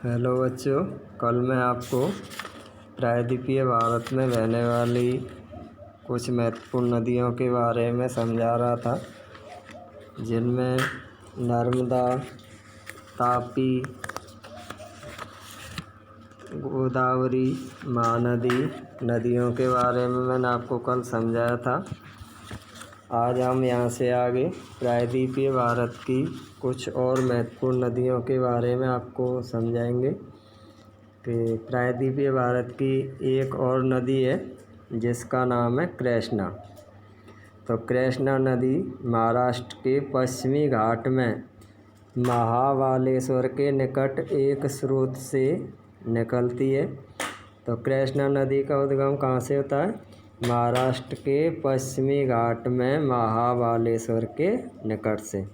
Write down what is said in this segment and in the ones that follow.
Hello बच्चों, कल मैं आपको प्रायद्वीपीय भारत में बहने वाली कुछ महत्वपूर्ण नदियों के बारे में समझा रहा था, जिनमें नर्मदा, तापी, गोदावरी, महानदी नदियों के बारे में मैंने आपको कल समझाया था। आज हम यहाँ से आगे प्रायद्वीपीय भारत की कुछ और महत्वपूर्ण नदियों के बारे में आपको समझाएंगे कि प्रायद्वीपीय भारत की एक और नदी है जिसका नाम है कृष्णा। तो कृष्णा नदी महाराष्ट्र के पश्चिमी घाट में महाबालेश्वर के निकट एक स्रोत से निकलती है। तो कृष्णा नदी का उद्गम कहाँ से होता है? महाराष्ट्र के पश्चिमी घाट में महाबालेश्वर के निकट से।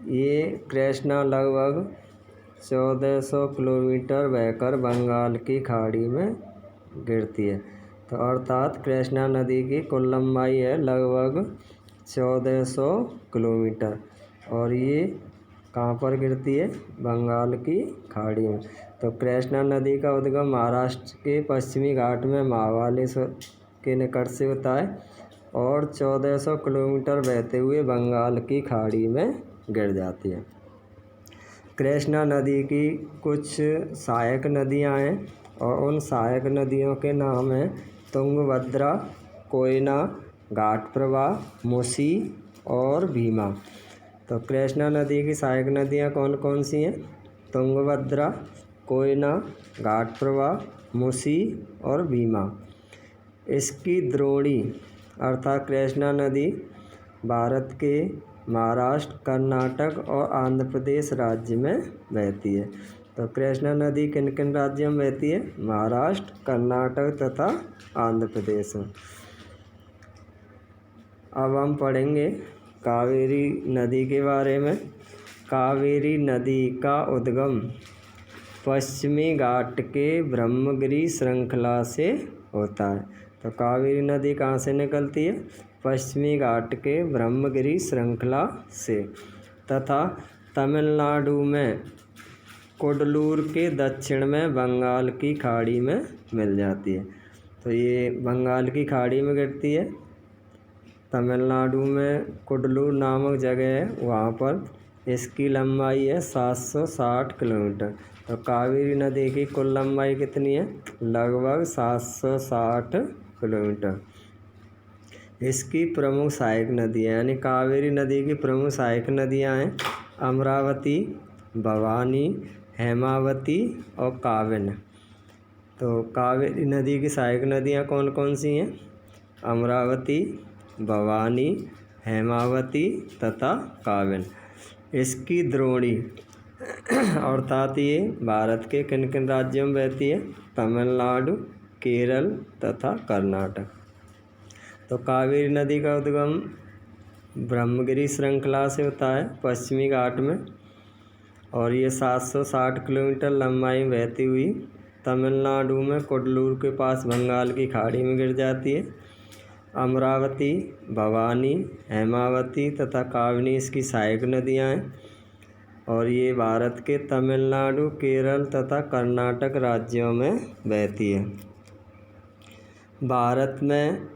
ये कृष्णा लगभग 1400 किलोमीटर बहकर बंगाल की खाड़ी में गिरती है। तो अर्थात कृष्णा नदी की कुल लंबाई है लगभग 1400 किलोमीटर, और ये कहाँ पर गिरती है? बंगाल की खाड़ी में। तो कृष्णा नदी का उद्गम महाराष्ट्र के पश्चिमी घाट में महाबालेश्वर के निकट से होता है और 1400 किलोमीटर बहते हुए बंगाल की खाड़ी में गिर जाती है। कृष्णा नदी की कुछ सहायक नदियां हैं और उन सहायक नदियों के नाम हैं तुंगभद्रा, कोयना, घाटप्रभा, मुसी और भीमा। तो कृष्णा नदी की सहायक नदियां कौन कौन सी हैं? तुंगभद्रा, कोयना, घाटप्रभा, मुसी और भीमा। इसकी द्रोणी अर्थात कृष्णा नदी भारत के महाराष्ट्र, कर्नाटक और आंध्र प्रदेश राज्य में बहती है। तो कृष्णा नदी किन किन राज्यों में बहती है? महाराष्ट्र, कर्नाटक तथा आंध्र प्रदेश में। अब हम पढ़ेंगे कावेरी नदी के बारे में। कावेरी नदी का उद्गम पश्चिमी घाट के ब्रह्मगिरि श्रृंखला से होता है। तो कावेरी नदी कहाँ से निकलती है? पश्चिमी घाट के ब्रह्मगिरि श्रृंखला से, तथा तमिलनाडु में कुडलूर के दक्षिण में बंगाल की खाड़ी में मिल जाती है। तो ये बंगाल की खाड़ी में गिरती है। तमिलनाडु में कुडलूर नामक जगह है, वहाँ पर इसकी लंबाई है 760 किलोमीटर। तो कावेरी नदी की कुल लंबाई कितनी है? लगभग 760 किलोमीटर। इसकी प्रमुख सहायक नदियाँ यानी कावेरी नदी की प्रमुख सहायक नदियाँ हैं अमरावती, भवानी, हेमावती और काबिनी। तो कावेरी नदी की सहायक नदियाँ कौन कौन सी हैं? अमरावती, भवानी, हेमावती तथा काबिनी। इसकी द्रोणी अर्थात ये भारत के किन किन राज्यों में बहती है? तमिलनाडु, केरल तथा कर्नाटक। तो कावेरी नदी का उद्गम ब्रह्मगिरि श्रृंखला से होता है पश्चिमी घाट में, और ये 760 किलोमीटर लंबाई में बहती हुई तमिलनाडु में कुडलूर के पास बंगाल की खाड़ी में गिर जाती है। अमरावती, भवानी, हेमावती तथा काबिनी इसकी सहायक नदियाँ हैं, और ये भारत के तमिलनाडु, केरल तथा कर्नाटक राज्यों में बहती है। भारत में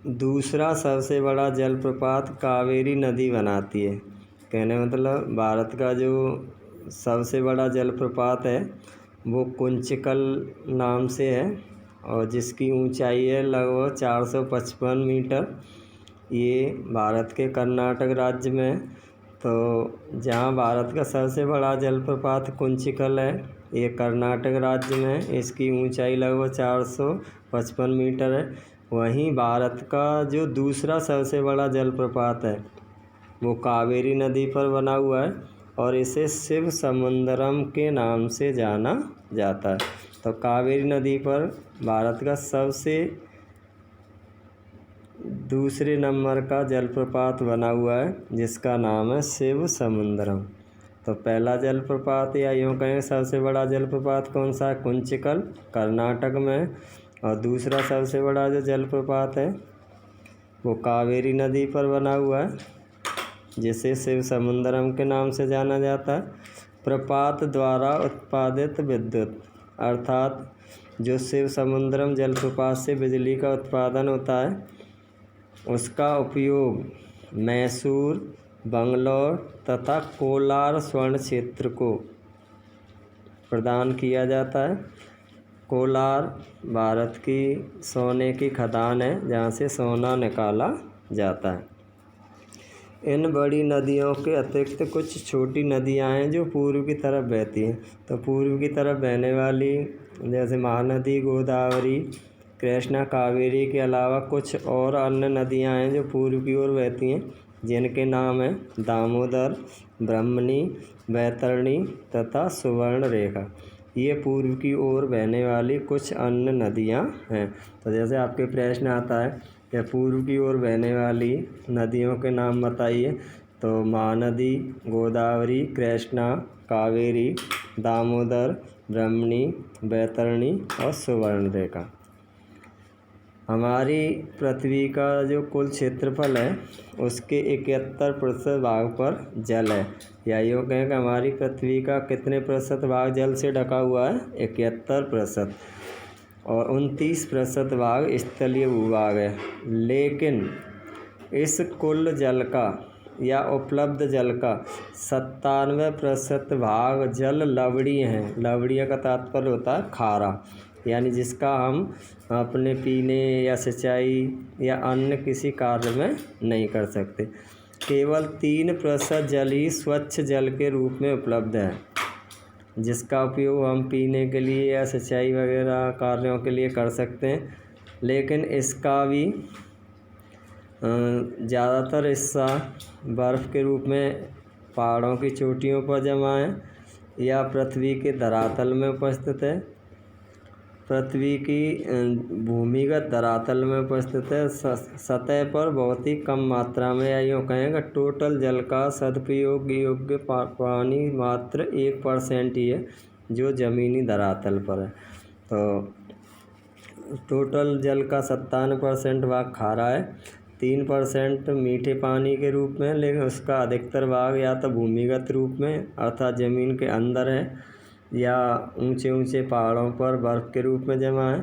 दूसरा सबसे बड़ा जलप्रपात कावेरी नदी बनाती है। कहने मतलब भारत का जो सबसे बड़ा जलप्रपात है वो कुंचिकल नाम से है, और जिसकी ऊंचाई है लगभग 455 मीटर। ये भारत के कर्नाटक राज्य में है। तो जहाँ भारत का सबसे बड़ा जलप्रपात कुंचिकल है, ये कर्नाटक राज्य में है। इसकी ऊंचाई लगभग 455 मीटर है। वहीं भारत का जो दूसरा सबसे बड़ा जलप्रपात है वो कावेरी नदी पर बना हुआ है, और इसे शिव समुद्रम के नाम से जाना जाता है। तो कावेरी नदी पर भारत का सबसे दूसरे नंबर का जलप्रपात बना हुआ है, जिसका नाम है शिव समुद्रम। तो पहला जलप्रपात या यूँ कहें सबसे बड़ा जलप्रपात कौन सा है? कुंचिकल, कर्नाटक में। और दूसरा सबसे बड़ा जो जलप्रपात है वो कावेरी नदी पर बना हुआ है, जिसे शिव समुद्रम के नाम से जाना जाता है। प्रपात द्वारा उत्पादित विद्युत, अर्थात जो शिव समुद्रम जलप्रपात से बिजली का उत्पादन होता है उसका उपयोग मैसूर, बंगलौर तथा कोलार स्वर्ण क्षेत्र को प्रदान किया जाता है। कोलार भारत की सोने की खदान है जहाँ से सोना निकाला जाता है। इन बड़ी नदियों के अतिरिक्त कुछ छोटी नदियाँ हैं जो पूर्व की तरफ बहती हैं। तो पूर्व की तरफ बहने वाली जैसे महानदी, गोदावरी, कृष्णा, कावेरी के अलावा कुछ और अन्य नदियाँ हैं जो पूर्व की ओर बहती हैं, जिनके नाम हैं दामोदर, ब्रह्मणी, बैतरणी तथा सुवर्णरेखा। ये पूर्व की ओर बहने वाली कुछ अन्य नदियाँ हैं। तो जैसे आपके प्रश्न आता है कि पूर्व की ओर बहने वाली नदियों के नाम बताइए, तो महानदी, गोदावरी, कृष्णा, कावेरी, दामोदर, ब्रह्मणी, बैतरणी और सुवर्णरेखा। हमारी पृथ्वी का जो कुल क्षेत्रफल है उसके 71% भाग पर जल है, या यूँ कहें कि हमारी पृथ्वी का कितने प्रतिशत भाग जल से ढका हुआ है? 71%। और 29% भाग स्थलीय भूभाग है। लेकिन इस कुल जल का या उपलब्ध जल का 97% भाग जल लवणीय है। लवणीय का तात्पर्य होता है खारा, यानी जिसका हम अपने पीने या सिंचाई या अन्य किसी कार्य में नहीं कर सकते। केवल 3% जल ही स्वच्छ जल के रूप में उपलब्ध है, जिसका उपयोग हम पीने के लिए या सिंचाई वगैरह कार्यों के लिए कर सकते हैं। लेकिन इसका भी ज़्यादातर हिस्सा बर्फ़ के रूप में पहाड़ों की चोटियों पर जमा है या पृथ्वी के धरातल में उपस्थित है। पृथ्वी की भूमिगत धरातल में उपस्थित है। सतह पर बहुत ही कम मात्रा में, या यूँ कहेंगे टोटल जल का सदुपयोग योग्य पानी मात्र 1% ही है जो ज़मीनी धरातल पर है। तो टोटल जल का 57% भाग खारा है, 3% मीठे पानी के रूप में, लेकिन उसका अधिकतर भाग या तो भूमिगत रूप में अर्थात ज़मीन के अंदर है या ऊंचे ऊंचे पहाड़ों पर बर्फ़ के रूप में जमा है।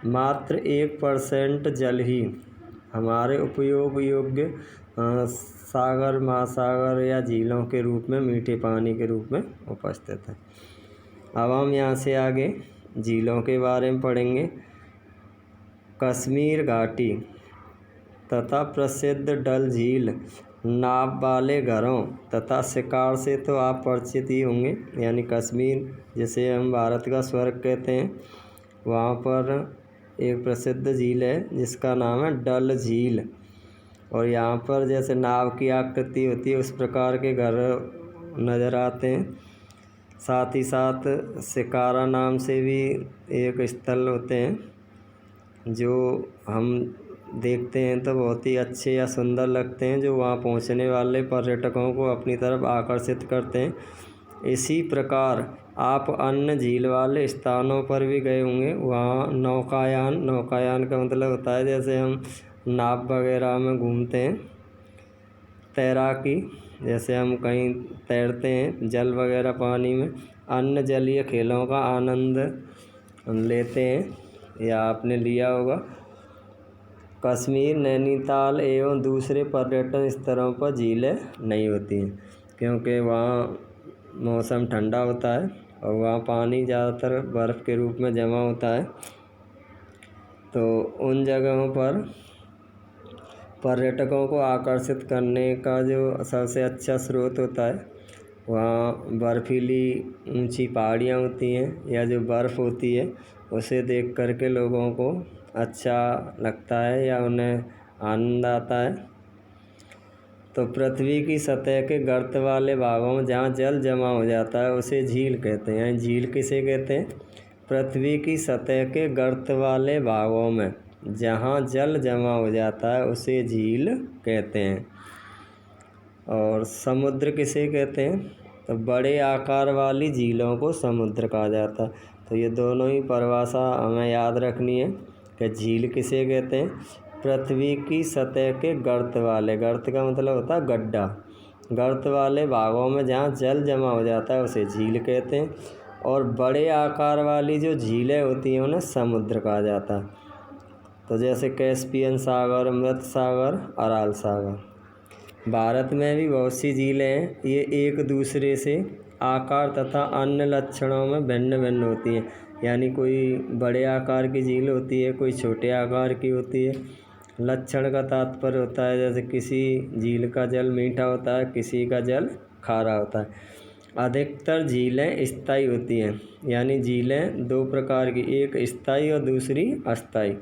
मात्र 1% जल ही हमारे उपयोग योग्य सागर, महासागर या झीलों के रूप में मीठे पानी के रूप में उपस्थित है। अब हम यहाँ से आगे झीलों के बारे में पढ़ेंगे। कश्मीर घाटी तथा प्रसिद्ध डल झील नाव वाले घरों तथा शिकार से तो आप परिचित ही होंगे, यानी कश्मीर जिसे हम भारत का स्वर्ग कहते हैं, वहाँ पर एक प्रसिद्ध झील है जिसका नाम है डल झील। और यहाँ पर जैसे नाव की आकृति होती है उस प्रकार के घर नज़र आते हैं। साथ ही साथ शिकारा नाम से भी एक स्थल होते हैं जो हम देखते हैं तो बहुत ही अच्छे या सुंदर लगते हैं, जो वहाँ पहुँचने वाले पर्यटकों को अपनी तरफ आकर्षित करते हैं। इसी प्रकार आप अन्य झील वाले स्थानों पर भी गए होंगे। वहाँ नौकायान का मतलब होता है जैसे हम नाव वगैरह में घूमते हैं। तैराकी, जैसे हम कहीं तैरते हैं जल वगैरह पानी में, अन्य जलीय खेलों का आनंद लेते हैं या आपने लिया होगा। कश्मीर, नैनीताल एवं दूसरे पर्यटन स्थलों पर झीलें नहीं होती हैं क्योंकि वहाँ मौसम ठंडा होता है और वहाँ पानी ज़्यादातर बर्फ़ के रूप में जमा होता है। तो उन जगहों पर पर्यटकों को आकर्षित करने का जो सबसे अच्छा स्रोत होता है, वहाँ बर्फीली ऊंची पहाड़ियाँ होती हैं या जो बर्फ़ होती है उसे देख कर के लोगों को अच्छा लगता है या उन्हें आनंद आता है। तो पृथ्वी की सतह के गर्त वाले भागों में जहाँ जल जमा हो जाता है उसे झील कहते हैं। यानी झील किसे कहते हैं? पृथ्वी की सतह के गर्त वाले भागों में जहाँ जल जमा हो जाता है उसे झील कहते हैं। और समुद्र किसे कहते हैं? तो बड़े आकार वाली झीलों को समुद्र कहा जाता है। तो ये दोनों ही परिभाषा हमें याद रखनी है कि झील किसे कहते हैं? पृथ्वी की सतह के गर्त वाले, गर्त का मतलब होता है गड्ढा, गर्त वाले भागों में जहाँ जल जमा हो जाता है उसे झील कहते हैं। और बड़े आकार वाली जो झीलें होती हैं उन्हें समुद्र कहा जाता है। तो जैसे कैस्पियन सागर, मृत सागर, अराल सागर। भारत में भी बहुत सी झीलें हैं। ये एक दूसरे से आकार तथा अन्य लक्षणों में भिन्न भिन्न होती हैं। यानी कोई बड़े आकार की झील होती है, कोई छोटे आकार की होती है। लक्षण का तात्पर्य होता है जैसे किसी झील का जल मीठा होता है, किसी का जल खारा होता है। अधिकतर झीलें स्थायी होती हैं। यानी झीलें दो प्रकार की, एक स्थायी और दूसरी अस्थायी।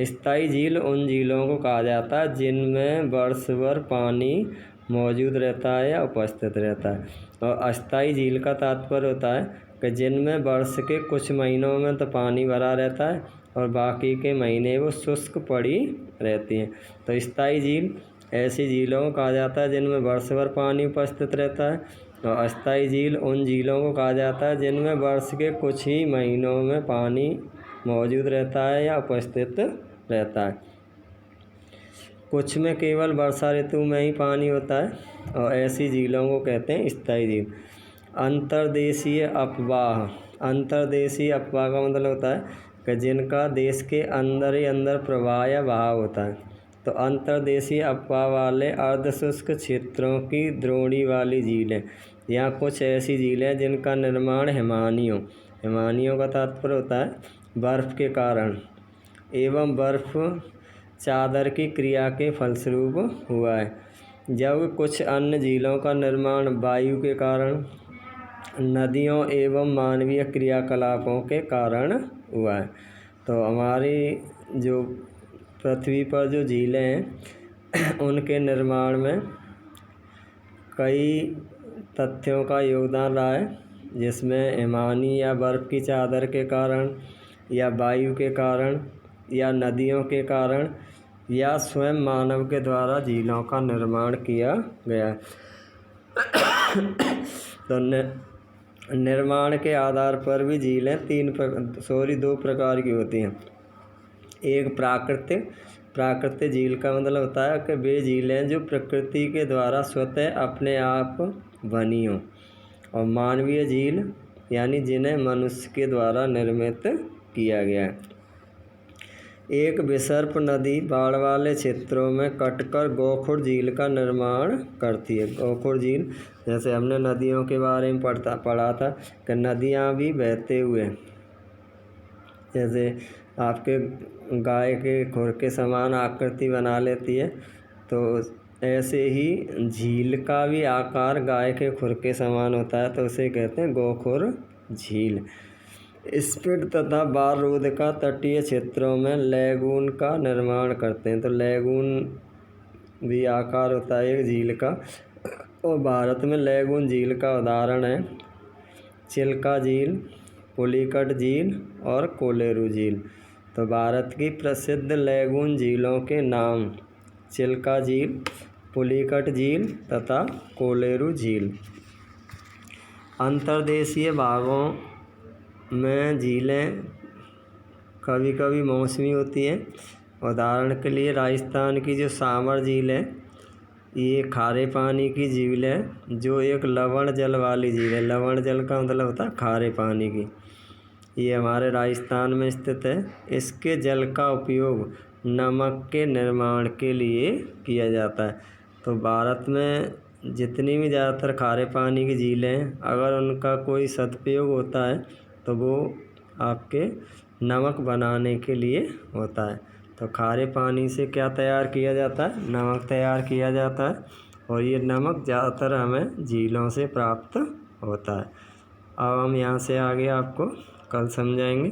स्थायी झील उन झीलों को कहा जाता है जिनमें वर्ष भर पानी मौजूद रहता है या उपस्थित रहता है। और अस्थायी झील का तात्पर्य होता है कि जिनमें वर्ष के कुछ महीनों में तो पानी भरा रहता है और बाकी के महीने वो शुष्क पड़ी रहती हैं। तो स्थायी झील ऐसी झीलों को कहा जाता है जिनमें वर्ष भर पानी उपस्थित रहता है। और अस्थायी झील उन झीलों को कहा जाता है जिनमें वर्ष के कुछ ही महीनों में पानी मौजूद रहता है या उपस्थित रहता है। कुछ में केवल वर्षा ऋतु में ही पानी होता है और ऐसी झीलों को कहते हैं स्थायी झील। अंतर्देशीय अपवाह। अंतर्देशीय अपवाह का मतलब होता है कि जिनका देश के अंदर ही अंदर प्रवाह या बहाव होता है। तो अंतर्देशीय अपवाह वाले अर्धशुष्क क्षेत्रों की द्रोणी वाली झीलें। यहाँ कुछ ऐसी झीलें जिनका निर्माण हिमानियों का तात्पर्य होता है बर्फ़ के कारण एवं बर्फ़ चादर की क्रिया के फलस्वरूप हुआ है। जब कुछ अन्य झीलों का निर्माण वायु के कारण, नदियों एवं मानवीय क्रियाकलापों के कारण हुआ है। तो हमारी जो पृथ्वी पर जो झीलें हैं उनके निर्माण में कई तथ्यों का योगदान रहा है, जिसमें हिमानी या बर्फ़ की चादर के कारण या वायु के कारण या नदियों के कारण या स्वयं मानव के द्वारा झीलों का निर्माण किया गया है। तो निर्माण के आधार पर भी झीलें दो प्रकार की होती हैं। एक प्राकृतिक झील का मतलब होता है कि वे झीलें जो प्रकृति के द्वारा स्वतः अपने आप बनी हों। और मानवीय झील यानी जिन्हें मनुष्य के द्वारा निर्मित किया गया है। एक विसर्प नदी बाढ़ वाले क्षेत्रों में कटकर गोखुर झील का निर्माण करती है। गोखुर झील, जैसे हमने नदियों के बारे में पढ़ा था कि नदियाँ भी बहते हुए जैसे आपके गाय के खुर के समान आकृति बना लेती है, तो ऐसे ही झील का भी आकार गाय के खुर के समान होता है, तो उसे कहते हैं गोखुर झील। स्पिट तथा बाररोध का तटीय क्षेत्रों में लैगून का निर्माण करते हैं। तो लैगून भी आकार होता है एक झील का। और भारत में लैगून झील का उदाहरण है चिल्का झील, पुलिकट झील और कोलेरू झील। तो भारत की प्रसिद्ध लैगून झीलों के नाम चिल्का झील, पुलिकट झील तथा कोलेरू झील। अंतर्देशीय भागों में झीलें कभी कभी मौसमी होती हैं। उदाहरण के लिए राजस्थान की जो सामर झील है, ये खारे पानी की झील है जो एक लवण जल वाली झील है। लवण जल का मतलब होता है खारे पानी की। ये हमारे राजस्थान में स्थित है। इसके जल का उपयोग नमक के निर्माण के लिए किया जाता है। तो भारत में जितनी भी ज़्यादातर खारे पानी की झीलें हैं, अगर उनका कोई सदुपयोग होता है तो वो आपके नमक बनाने के लिए होता है। तो खारे पानी से क्या तैयार किया जाता है? नमक तैयार किया जाता है। और ये नमक ज़्यादातर हमें झीलों से प्राप्त होता है। अब हम यहाँ से आगे आपको कल समझाएंगे।